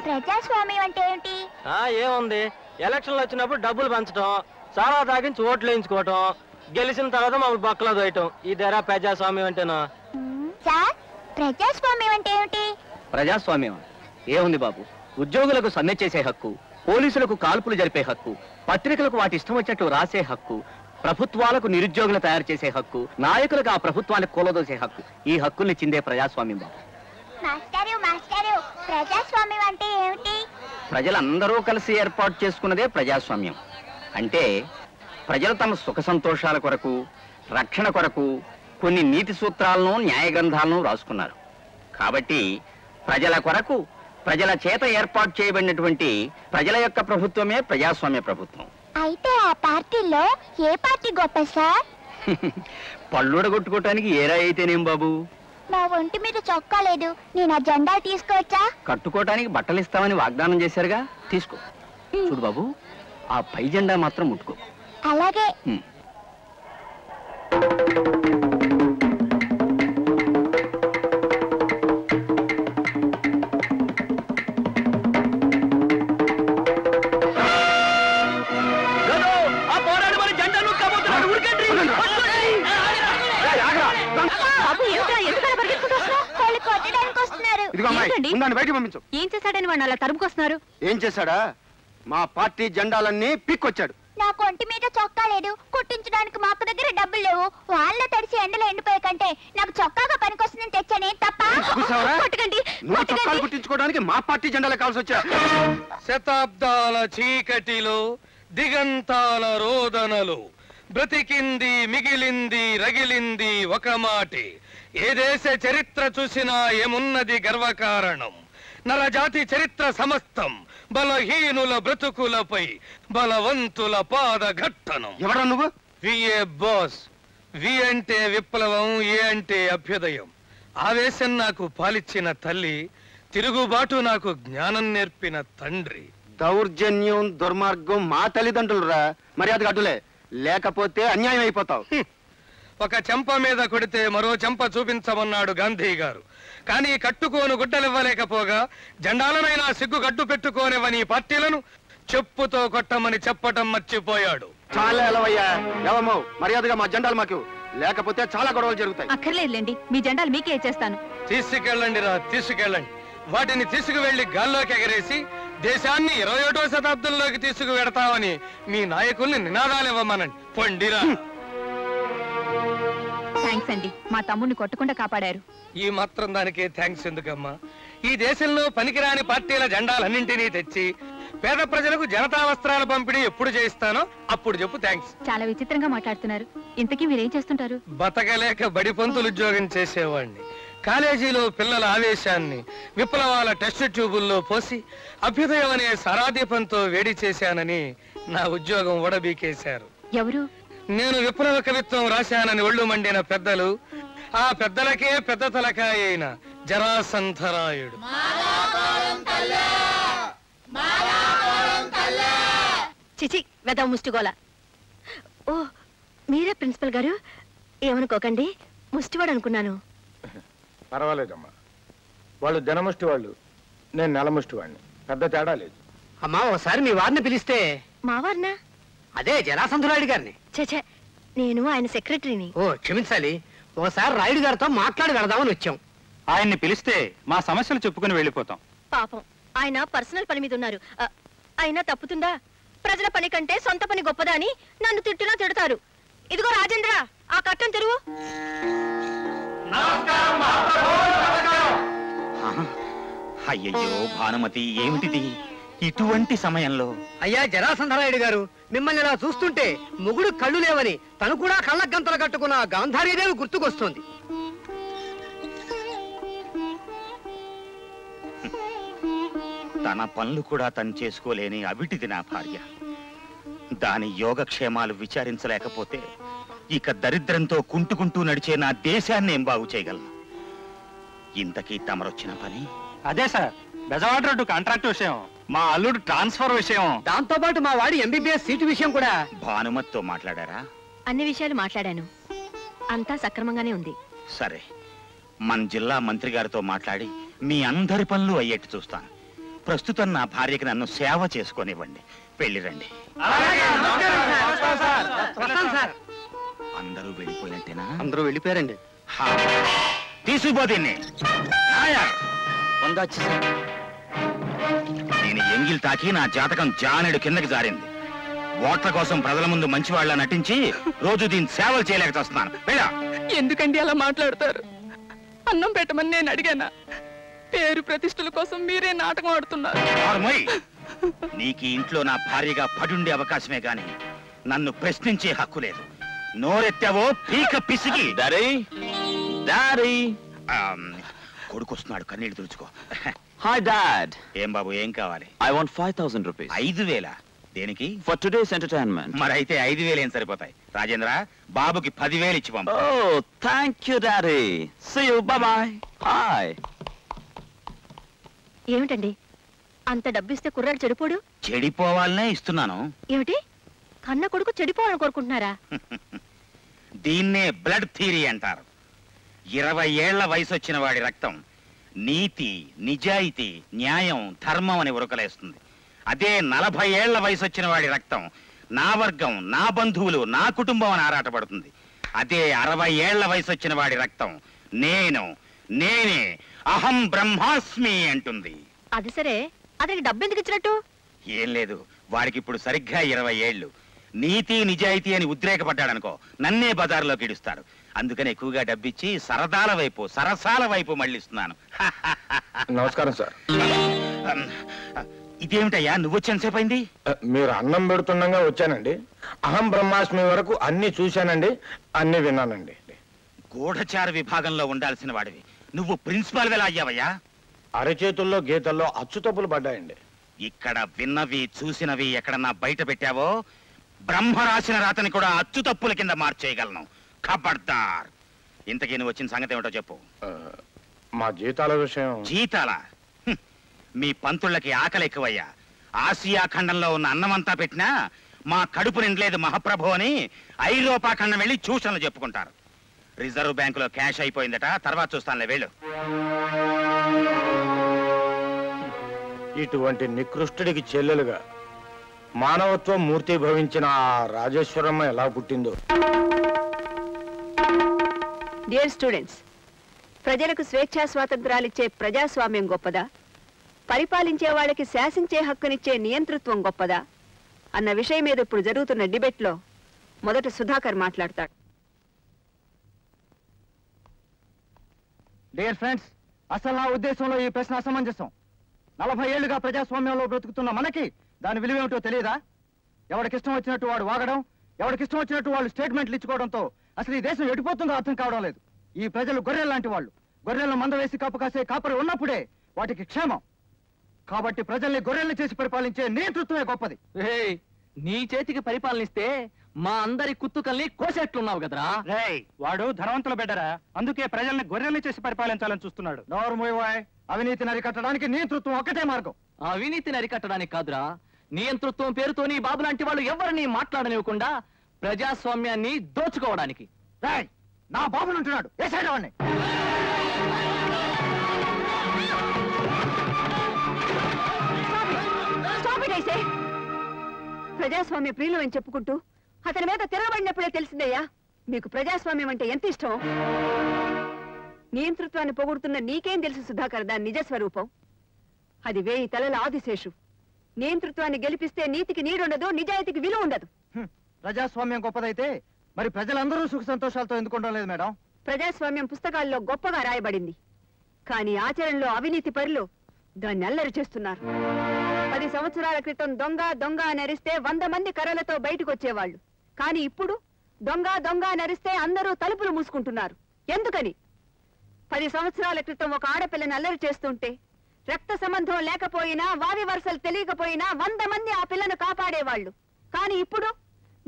ప్రజాస్వామ్యం అంటే ఏంటి? ఏముంది, ఎలక్షన్లు వచ్చినప్పుడు డబ్బులు పంచడం, సారా తాగించి ఓట్లు వేయించుకోవటం, గెలిచిన తర్వాత మమ్మల్ని బొక్కలో దోయటం. ఇదేరా ప్రజాస్వామ్యం అంటేనా? సార్, ప్రజాస్వామ్యం అంటే ఏమిటి? ప్రజాస్వామ్యం ఏముంది బాబు, ఉద్యోగులకు సమ్మె చేసే హక్కు, పోలీసులకు కాల్పులు జరిపే హక్కు, పత్రికలకు వాటి ఇష్టం వచ్చినట్టు రాసే హక్కు, ప్రభుత్వాలకు నిరుద్యోగులు తయారు చేసే హక్కు, నాయకులకు ఆ ప్రభుత్వాన్ని కూలదోసే హక్కు. ఈ హక్కుల్ని చిందే ప్రజాస్వామ్యం బాబు. మాస్టారు, ప్రజాస్వామ్యం అంటే ఏమిటి? ప్రజలందరూ కలిసి ఏర్పాటు చేసుకున్నదే ప్రజాస్వామ్యం. అంటే ప్రజలు తమ సుఖ సంతోషాల కొరకు, రక్షణ కొరకు కొన్ని నీతి సూత్రాలను, న్యాయ గ్రంథాలను రాసుకున్నారు. కాబట్టి ప్రజల కొరకు, ప్రజల చేత ఏర్పాటు చేయబడినటువంటి ప్రజల యొక్క ప్రభుత్వమే ప్రజాస్వామ్య ప్రభుత్వం. అయితే ఆ పార్టీలో ఏ పార్టీ గొప్ప సార్? పళ్ళుడగొట్టుకోవటానికి ఏరా అయితేనేం బాబు? నా ఒంటి మీద చొక్కా లేదు, నేను ఆ జెండా తీసుకోవచ్చా? కట్టుకోవటానికి బట్టలు ఇస్తామని వాగ్దానం చేశారుగా, తీసుకో. చూడు బాబు, ఆ పై జెండా మాత్రం ముట్టుకో. అలాగే. ఏం చేశాడని వాడిని అలా తరుముకొస్తున్నారు? ఏం చేశాడా? మా పార్టీ జెండాలన్నీ పిక్కొచ్చాడు. నాకు ఒంటి మీద చొక్కా లేదు, కుట్టించడానికి మాకు దగ్గర డబ్బులు లేవు. వాళ్ళ తడిసి ఎండలో ఎండిపోయే కంటే నాకు చొక్కాగా పనికొస్తుందని తెచ్చానే తప్ప. నువ్వు చొక్కాలు కుట్టించుకోవడానికి మా పార్టీ జెండాలే కావాల్సి వచ్చా. శతాబ్దాల చీకటిలో దిగంతాల రోదనలు బ్రతికింది, మిగిలింది, రగిలింది ఒక మాటే. ఏ దేశ చరిత్ర చూసినా ఏమున్నది గర్వకారణం. నరజాతి చరిత్ర సమస్తం బలహీనుల బ్రతుకులపై బలవంతుల పాదఘట్టనం. ఎవరా నువ్వు? VA boss. వి అంటే విప్లవం, ఏ అంటే అభ్యుదయం. ఆవేశం నాకు పాలిచ్చిన తల్లి, తిరుగుబాటు నాకు జ్ఞానం నేర్పిన తండ్రి. దౌర్జన్యం, దుర్మార్గం మా తల్లిదండ్రులురా. మర్యాదగా అడ్డులే, లేకపోతే అన్యాయం అయిపోతావు. ఒక చెంప మీద కొడితే మరో చెంప చూపించమన్నాడు గాంధీ గారు. కానీ కట్టుకోను గుడ్డలివ్వలేకపోగా జెండాలనైనా సిగ్గు గడ్డు పెట్టుకోనివని పార్టీలను చెప్పుతో కొట్టమని చెప్పటం మర్చిపోయాడు. చాలా ఎలవయ్యా, ఎవమో మర్యాదగా మా జెండాలు మాకు, లేకపోతే చాలా గొడవలు జరుగుతాయి. అక్కర్లేదులేండి, మీ జెండాలు మీకే ఇచ్చేస్తాను. తీసుకెళ్ళండి రా, తీసుకెళ్ళండి. వాటిని తీసుకువెళ్లి గాల్లోకి ఎగరేసి దేశాన్ని 21వ శతాబ్దంలోకి తీసుకువెడతామని మీ నాయకుల్ని నినాదాలు ఇవ్వమనండి. పొండిరా. థ్యాంక్స్ అండి, మా తమ్ముడిని కొట్టకుండా కాపాడారు. ఈ మాత్రం దానికే థ్యాంక్స్ ఎందుకమ్మా? ఈ దేశంలో పనికిరాని పార్టీల జెండాలన్నింటినీ తెచ్చి పేద ప్రజలకు జనతా వస్త్రాల పంపిణీ ఎప్పుడు చేయిస్తానో అప్పుడు చెప్పు థ్యాంక్స్. చాలా విచిత్రంగా మాట్లాడుతున్నారు. ఇంతకీ మీరేం చేస్తుంటారు? బతకలేక బడి పంతులు ఉద్యోగం చేసేవాడిని. కాలేజీలో పిల్లల ఆవేశాన్ని విప్లవాల టెస్ట్ ట్యూబుల్లో పోసి అభ్యుదయం అనే సారాదీపంతో వేడి చేశానని నా ఉద్యోగం ఊడబీకేశారు. ఎవరు? నేను విప్లవ కవిత్వం రాశానని ఒళ్ళు మండిన పెద్దలు, ఆ పెద్దలకే పెద్ద తలకాయ అయిన జరాసంధరాయుడు. చిచి, వెద ముష్టిగోల. ఓ, మీరే ప్రిన్సిపల్ గారు? ఏమనుకోకండి, ముష్టివాడు అనుకున్నాను. పర్వాలేదమ్మా, వాళ్ళు జనముష్టి వాళ్ళు, నేను నెలముష్టి వాడిని. పెద్ద తేడా లేదు. అమ్మా, ఒకసారి మీ వారిని పిలిస్తే. మా వారినా? అదే జరాసంధరాయుడు గారిని. చచ్చే, నేను ఆయన సెక్రటరీని. ఓ క్షమించాలి, ఒకసారి రాయుడు గారితో మాట్లాడి వెళదామని వచ్చాం. ఆయన్ని పిలిస్తే మా సమస్యలు చెప్పుకుని వెళ్ళిపోతాం. పాపం, ఆయన పర్సనల్ పని మీద ఉన్నారు. అయినా తప్పుతుందా? ప్రజల పని కంటే సొంత పని గొప్పదా అని నన్ను తిట్టునా తిడతారు. ఇదిగో రాజేంద్ర, ఆ కట్టం తెరువు. అయ్యయ్యో భానుమతి, ఏమిటిది ఇటువంటి సమయంలో? అయ్యా జరాసంధరాయుడు గారు, మిమ్మల్ని ఇలా చూస్తుంటే మొగుడు కళ్ళు లేవని తను కూడా కళ్ళ గంతలు కట్టుకున్న గాంధారీదేవి గుర్తుకొస్తుంది. తన పనులు కూడా తను చేసుకోలేని అవిటిది నా భార్య. దాని యోగక్షేమాలు విచారించలేకపోతే ఇక దరిద్రంతో కుంటుకుంటూ నడిచే నా దేశాన్ని ఏం బాగు చేయగలను? ఇంతకీ తమరొచ్చిన పని? అదే సార్, బెజవాడ రోడ్డు కాంట్రాక్ట్ విషయం, మా అల్లుడు ట్రాన్స్ఫర్ విషయం, దాంతో పాటు మా వాడి ఎంబీబీఎస్ సీటు విషయం కూడా. భానుమతితో మాట్లాడారా? అన్ని విషయాలు మాట్లాడాను, అంతా సక్రమంగానే ఉంది. సరే, మన జిల్లా మంత్రి గారితో మాట్లాడి మీ అందరి పనులు అయ్యేట్టు చూస్తాను. ప్రస్తుతం నా భార్యకి నన్ను సేవ చేసుకొనివ్వండి. వెళ్ళిరండి. అందరూ వెళ్ళిపోయినట్టేనా? అందరూ వెళ్ళిపోయారండి. తీసుకుపో దీన్ని. నేను ఎంగిల్ తాకి నా జాతకం జానెడు కిందకి జారింది. ఓట్ల కోసం ప్రజల ముందు మంచివాళ్ళ నటించి రోజు దీన్ని సేవలు చేయలేక చేస్తున్నాను. వెళ్ళా. ఎందుకండి అలా మాట్లాడతారు? అన్నం పెట్టమని నేను అడిగానా? పేరు ప్రతిష్టల కోసం మీరే నాటకం ఆడుతున్నారు. నీకు ఇంట్లో నా భార్యగా పడుండే అవకాశమే గాని నన్ను ప్రశ్నించే హక్కు లేదు. నోరెత్తావో పీక పిసికి. కొడుకొస్తున్నాడు, కన్నీళ్ళు తుడుచుకో. Hi dad. ఏం బాబు, ఏం కావాలి? I want 5,000 rupees. 5,000? దేనికి? For today's entertainment. మరి అయితే 5,000 ఏం సరిపోతాయి? రాజేంద్ర, బాబుకి 10,000 ఇచ్చి పంపు. Oh thank you daddy. See you. Bye bye. Hi. ఏమిటండి అంత డబ్బిస్తే కుర్రాడు చెడిపోడు? చెడిపోవాలనే ఇస్తున్నాను. ఏమిటి, కన్న కొడుకు చెడిపోవాలని కోరుకుంటున్నారా? దీన్నే బ్లడ్ థియరీ అంటారు. 20 ఏళ్ల వయసు వచ్చిన వాడి రక్తం నీతి, నిజాయితీ, న్యాయం, ధర్మం అని ఉరకలేస్తుంది. అదే 40 ఏళ్ల వయసు వచ్చిన వాడి రక్తం నా వర్గం, నా బంధువులు, నా కుటుంబం అని ఆరాటపడుతుంది. అదే 60 ఏళ్ల వయసు వచ్చిన వాడి రక్తం నేనే అహం బ్రహ్మాస్మి అంటుంది. అది సరే, అతనికి డబ్బు ఎందుకు ఇచ్చినట్టు? ఏం లేదు, వాడికి ఇప్పుడు సరిగ్గా 20 ఏళ్లు. నీతి నిజాయితీ అని ఉద్రేకపడ్డాడనుకో నన్నే బజార్లోకి ఇడుస్తాడు. అందుకని ఎక్కువగా డబ్బిచ్చి సరదాల వైపు, సరసాల వైపు మళ్ళిస్తున్నాను. నమస్కారం సార్. ఇదేమిటయ్యా, నువ్వొచ్చేంతసేపు అయింది? మీరు అన్నం పెడుతుండగా వచ్చానండి. అహం బ్రహ్మాస్మి వరకు అన్ని చూశానండి, అన్ని విన్నానండి. గూఢచార విభాగంలో ఉండాల్సిన వాడివి నువ్వు ప్రిన్సిపాల్ ఎలా అయ్యావయ్యా? అరచేతుల్లో గీతల్లో అచ్చు తప్పులు పడ్డాయండి. ఇక్కడ విన్నవి చూసినవి ఎక్కడన్నా బయట పెట్టావో బ్రహ్మ రాసిన రాతని కూడా అచ్చు తప్పుల కింద మార్చేయగలను. ఖబర్దార్. ఇంతకీ నువ్వు వచ్చిన సంగతి ఏమిటో చెప్పు. మా జీతాల విషయం. జీతాల? మీ పంతుళ్ళకి ఆకలి ఎక్కువయ్యా. ఆసియా ఖండంలో ఉన్న అన్నమంతా పెట్టినా మా కడుపు నిండలేదు మహాప్రభు అని ఐరోపా ఖండం వెళ్ళి ట్యూషన్లు చెప్పుకుంటారు. రిజర్వ్ బ్యాంకులో క్యాష్ అయిపోయిందట, తర్వాత చూస్తానులే, వెళ్ళు. ఇటువంటి నికృష్టుడికి చెల్లెలుగా మానవత్వం మూర్తి భవించిన ఆ రాజేశ్వరమ్మ ఎలా పుట్టిందో. డియర్ స్టూడెంట్స్, ప్రజలకు స్వేచ్ఛా స్వాతంత్రాలిచ్చే ప్రజాస్వామ్యం గొప్పదా, పరిపాలించే వాళ్ళకి శాసించే హక్కునిచ్చే నియంతృత్వం గొప్పదా అన్న విషయం మీద ఇప్పుడు జరుగుతున్న డిబేట్లో మొదట సుధాకర్ మాట్లాడతాడు. డియర్ ఫ్రెండ్స్, అసలు నా ఉద్దేశంలో ఈ ప్రశ్న అసమంజసం. 40 ఏళ్లుగా ప్రజాస్వామ్యంలో బ్రతుకుతున్న మనకి దాని విలువేమిటో తెలియదా? ఎవడికిష్టం వచ్చినట్టు వాడు వాగడం, ఎవడికిష్టం వచ్చినట్టు వాళ్ళు స్టేట్మెంట్లు ఇచ్చుకోవడంతో అసలు ఈ దేశం ఎడిపోతుందో అర్థం కావడం లేదు. ఈ ప్రజలు గొర్రెలు లాంటి వాళ్ళు. గొర్రెలను మంద వేసి కాపు కాసే కాపరి ఉన్నప్పుడే వాటికి క్షేమం. కాబట్టి ప్రజల్ని గొర్రెల్ని చేసి పరిపాలించే నేతృత్వమే గొప్పది. నీ చేతికి పరిపాలన ఇస్తే మా అందరి కుత్తుకల్ని కోసేట్లున్నావు కదరా. వాడు ధనవంతుల బిడ్డరా, అందుకే ప్రజల్ని గొర్రెల్ని చేసి పరిపాలించాలని చూస్తున్నాడు. నోర్మోయ్, అవినీతిని అరికట్టడానికి నియంతృత్వం ఒక్కటే మార్గం. అవినీతిని అరికట్టడానికి కాదురా, నియంతృత్వం పేరుతో నీ బాబు లాంటి వాళ్ళు ఎవరిని మాట్లాడనివ్వకుండా ప్రజాస్వామ్యాన్ని దోచుకోవడానికి. నా బాబునుంటున్నాడు, వేసాడు వాడిని. ప్రజాస్వామ్య ప్రియులు అని చెప్పుకుంటూ అతని మీద తిరగబడినప్పుడే తెలిసిందయ్యా మీకు ప్రజాస్వామ్యం అంటే ఎంత ఇష్టం. నియంతృత్వాన్ని పొగుడుతున్న నీకేం తెలుసు సుధాకర్ దాని నిజస్వరూపం? అది 1000 తలల ఆదిశేషు. నియంతృత్వాన్ని గెలిపిస్తే నీతికి నీడుండదు, నిజాయితీకి విలువ ఉండదు. ప్రజాస్వామ్యం గొప్పదైతే మరి ప్రజలందరూ సుఖ సంతోషాలతో ఎందుకు ఉండడం లేదు మేడం? ప్రజాస్వామ్యం పుస్తకాల్లో గొప్పగా రాయబడింది, కానీ ఆచరణలో అవినీతి పరులు దాన్ని అల్లరి చేస్తున్నారు. 10 సంవత్సరాల క్రితం దొంగ దొంగ నరిస్తే 100 మంది కర్రలతో బయటకు వచ్చేవాళ్ళు. కానీ ఇప్పుడు దొంగ దొంగ నరిస్తే అందరూ తలుపులు మూసుకుంటున్నారు. ఎందుకని? 10 సంవత్సరాల క్రితం ఒక ఆడపిల్లని అల్లరి చేస్తుంటే రక్త సంబంధం లేకపోయినా, వావి వరుసలు తెలియకపోయినా 100 మంది ఆ పిల్లను కాపాడేవాళ్లు. కానీ ఇప్పుడు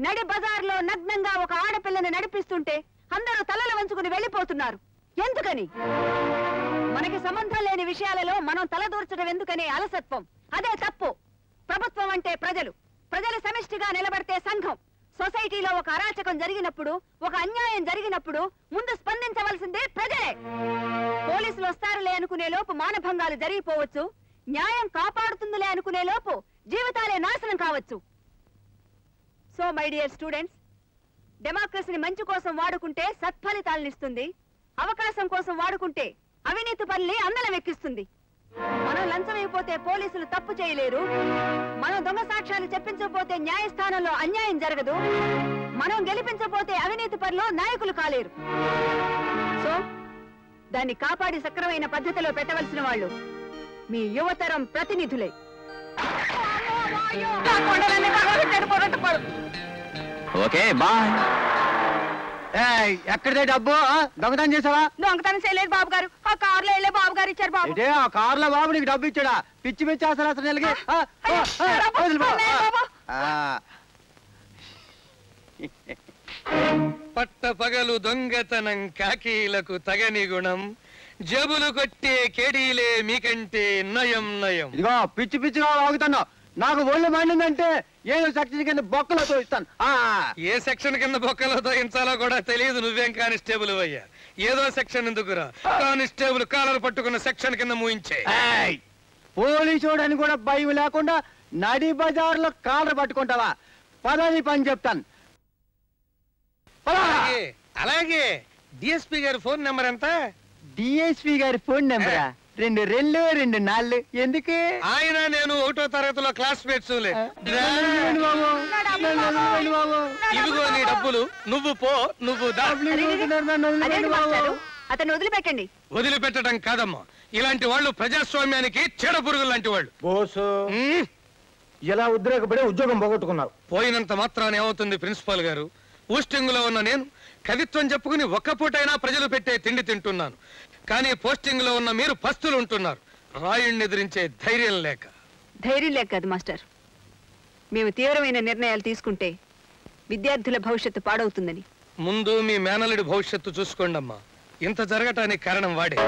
నడి బజార్లో నగ్నంగా ఒక ఆడపిల్లని నడిపిస్తుంటే అందరూ తలలు వంచుకుని వెళ్ళిపోతున్నారు. ఎందుకని? మనకి సంబంధం లేని విషయాలలో మనం తలదూర్చడం ఎందుకనే అలసత్వం. అదే తప్పు. ప్రభుత్వం అంటే ప్రజలు, ప్రజలు సమిష్టిగా నిలబడితే సంఘం, సొసైటీలో ఒక అరాచకం జరిగినప్పుడు, ఒక అన్యాయం జరిగినప్పుడు ముందు స్పందించవలసిందే ప్రజలే. పోలీసులు వస్తారులే అనుకునే లోపు మానభంగాలు జరిగిపోవచ్చు, న్యాయం కాపాడుతుందిలే అనుకునే లోపు జీవితాలే నాశనం కావచ్చు. సో మై డియర్ స్టూడెంట్స్, డెమోక్రసీని మంచి కోసం వాడుకుంటే సత్ఫలితాలనిస్తుంది, అవకాశం కోసం వాడుకుంటే అవినీతి పనుల్ని అందలం ఎక్కిస్తుంది. మనం లంచం అయిపోతే పోలీసులు తప్పు చేయలేరు, మనం దొంగ సాక్ష్యాలు చెప్పించకపోతే న్యాయస్థానంలో అన్యాయం జరగదు, మనం గెలిపించకపోతే అవినీతి పనులు నాయకులు కాలేరు. సో దాన్ని కాపాడి సక్రమైన పద్ధతిలో పెట్టవలసిన వాళ్ళు మీ యువతరం ప్రతినిధులే. Okay bye. ఎక్కడిదే డబ్బు? దొంగతనం చేసావా? దొంగతనం చేయలేదు బాబు గారు, ఆ కారులో వెళ్ళే బాబు గారు ఇచ్చారు బాబు. అంటే ఆ కారులో బాబు నీకు డబ్బు ఇచ్చాడా? పిచ్చి పిచ్చి అసలు నెలకి పట్ట పగలు దొంగతనం కాకీలకు తగని గుణం, జబులు కొట్టే కేడీలే మీకంటే నయం నయం. ఇదిగో పిచ్చి పిచ్చిగా వాగుతున్నావు. నాకు ఒళ్ళు మండిందంటే ఏదో సెక్షన్ కింద బొక్కలో తోయిస్తాను. ఏ సెక్షన్ కింద బొక్కలో తోయించాలో కూడా తెలియదు. నువ్వేం కానిస్టేబుల్ అయ్యా? ఏదో సెక్షన్ ఎందుకురా? కానిస్టేబుల్ కాలర్ పట్టుకున్న సెక్షన్ కింద మూయించే. పోలీసు అని కూడా భయం లేకుండా నడి బజార్లో కాలర్ పట్టుకుంటావా? పదని పని చెప్తాను. అలాగే డిఎస్పీ గారి ఫోన్ నెంబర్ ఎంత? డిఎస్పీ గారి ఫోన్ నెంబరా? 2224. ఎందుకు? ఆయన నేను 1వ తరగతిలో క్లాస్మేట్స్. ఇదిగో నీ డబ్బులు, నువ్వు పో, నువ్వు అతను వదిలిపెట్టండి. వదిలిపెట్టడం కాదమ్మా, ఇలాంటి వాళ్ళు ప్రజాస్వామ్యానికి చెడ పురుగులు లాంటి వాళ్ళు. బోసు ఎలా ఉద్రేకపడే ఉద్యోగం పోగొట్టుకున్నావు. పోయినంత మాత్రాన్ని ఏమవుతుంది ప్రిన్సిపాల్ గారు? పోస్టింగ్ లో ఉన్న నేను కవిత్వం చెప్పుకుని ఒక్క పూటైనా ప్రజలు పెట్టే తిండి తింటున్నాను. కానీ పోస్టింగ్ లో ఉన్న మీరు పస్తులు ఉంటున్నారు, రాయుణ్ణి ఎదిరించే ధైర్యం లేక. ధైర్యం లేక కాదు మాస్టర్, మేము తీవ్రమైన నిర్ణయాలు తీసుకుంటే విద్యార్థుల భవిష్యత్తు పాడవుతుందని. ముందు మీ మేనలుడి భవిష్యత్తు చూసుకోండమ్మా. ఇంత జరగటానికి కారణం వాడే.